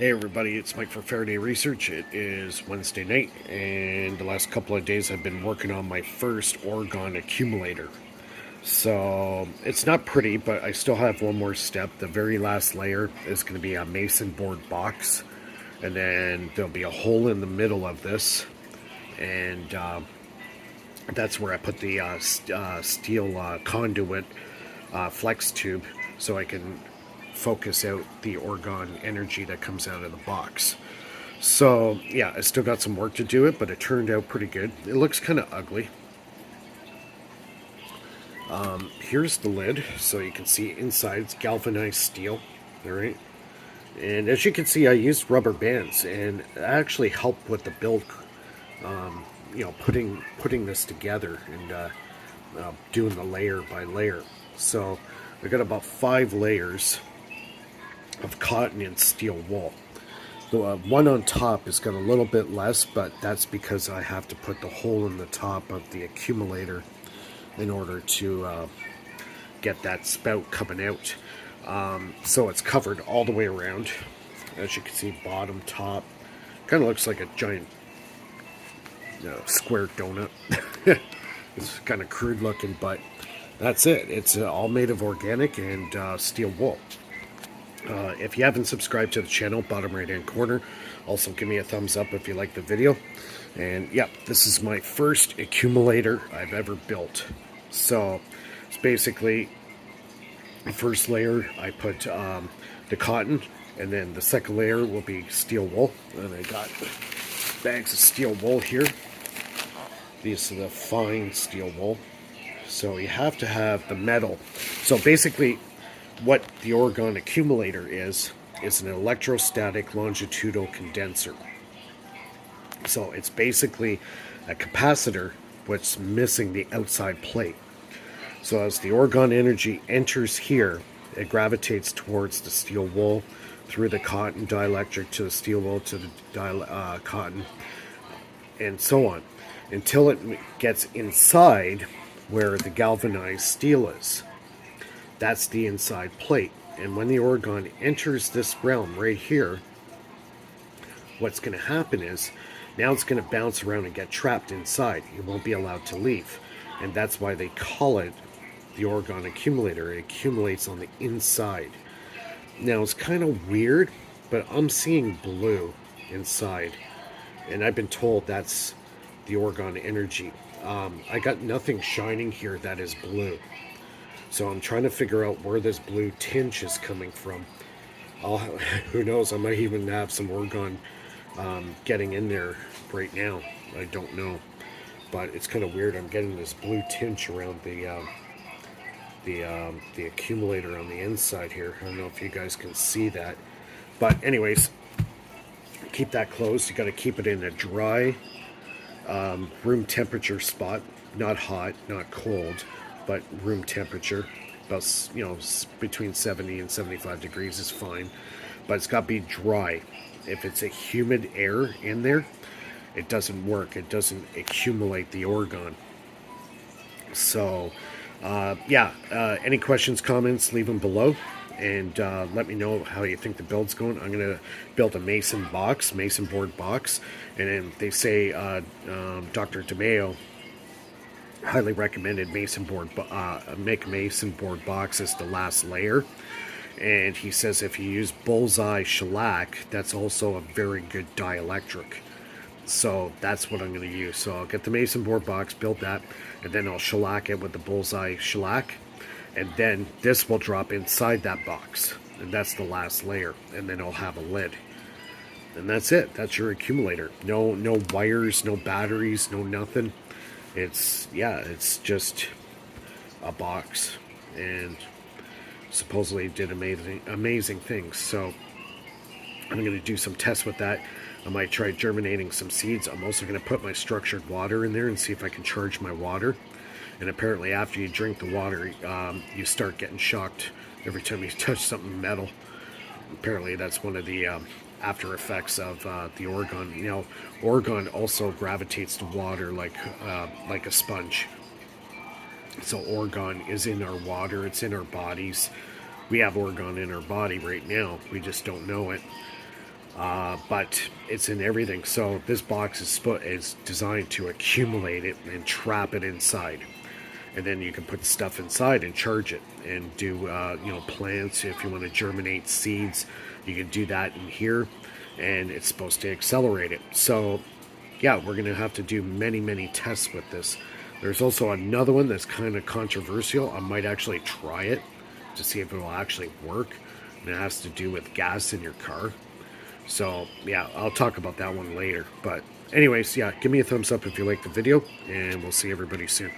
Hey everybody, it's Mike for Faraday Research. It is Wednesday night, and the last couple of days I've been working on my first orgone accumulator. So it's not pretty, but I still have one more step. The very last layer is going to be a mason board box, and then there'll be a hole in the middle of this, and that's where I put the steel conduit flex tube so I can focus out the orgone energy that comes out of the box. So yeah, I still got some work to do it, but it turned out pretty good. It looks kind of ugly. Here's the lid, so you can see inside it's galvanized steel. All right, and as you can see, I used rubber bands, and it actually helped with the build. Putting this together and doing the layer by layer. So I got about 5 layers of cotton and steel wool. The one on top has got a little bit less, but that's because I have to put the hole in the top of the accumulator in order to get that spout coming out. So it's covered all the way around. As you can see, bottom, top. Kind of looks like a giant square donut. It's kind of crude looking, but that's it. It's all made of organic and steel wool. If you haven't subscribed to the channel, bottom right hand corner, also give me a thumbs up if you like the video. And yeah, this is my first accumulator I've ever built. So it's basically the first layer I put the cotton, and then the second layer will be steel wool. And I got bags of steel wool here. These are the fine steel wool. So you have to have the metal. So basically what the orgone accumulator is an electrostatic longitudinal condenser. So it's basically a capacitor what's missing the outside plate. So as the orgone energy enters here, it gravitates towards the steel wool, through the cotton dielectric to the steel wool to the cotton, and so on, until it gets inside where the galvanized steel is. That's the inside plate. And when the orgone enters this realm right here, what's going to happen is now it's going to bounce around and get trapped inside. It won't be allowed to leave. And that's why they call it the orgone accumulator. It accumulates on the inside. Now it's kind of weird, but I'm seeing blue inside. And I've been told that's the orgone energy. I got nothing shining here that is blue. So I'm trying to figure out where this blue tinge is coming from. Who knows, I might even have some orgone getting in there right now. I don't know. But it's kind of weird. I'm getting this blue tinge around the accumulator on the inside here. I don't know if you guys can see that. But anyways, keep that closed. You got to keep it in a dry room temperature spot. Not hot, not cold, but room temperature, about, between 70 and 75 degrees is fine, but it's got to be dry. If it's a humid air in there, it doesn't work. It doesn't accumulate the orgone. So any questions, comments, leave them below, and let me know how you think the build's going. I'm going to build a mason board box, and then they say Dr. DeMayo highly recommended make a mason board box as the last layer, and he says if you use bullseye shellac, that's also a very good dielectric. So that's what I'm going to use. So I'll get the mason board box, build that, and then I'll shellac it with the bullseye shellac, and then this will drop inside that box, and that's the last layer, and then I'll have a lid, and that's it. That's your accumulator. No wires, no batteries, no nothing. It's just a box, and supposedly did amazing things. So I'm going to do some tests with that. I might try germinating some seeds. I'm also going to put my structured water in there and see if I can charge my water. And apparently after you drink the water, you start getting shocked every time you touch something metal. Apparently that's one of the after effects of the orgone. Orgone also gravitates to water like a sponge. So orgone is in our water, it's in our bodies. We have orgone in our body right now, we just don't know it. but it's in everything. So this box is designed to accumulate it and trap it inside, and then you can put the stuff inside and charge it and do plants. If you want to germinate seeds, you can do that in here, and it's supposed to accelerate it. So yeah, we're gonna have to do many tests with this. There's also another one that's kind of controversial. I might actually try it to see if it will actually work, and it has to do with gas in your car. So yeah, I'll talk about that one later. But anyways, yeah, give me a thumbs up if you like the video, and we'll see everybody soon.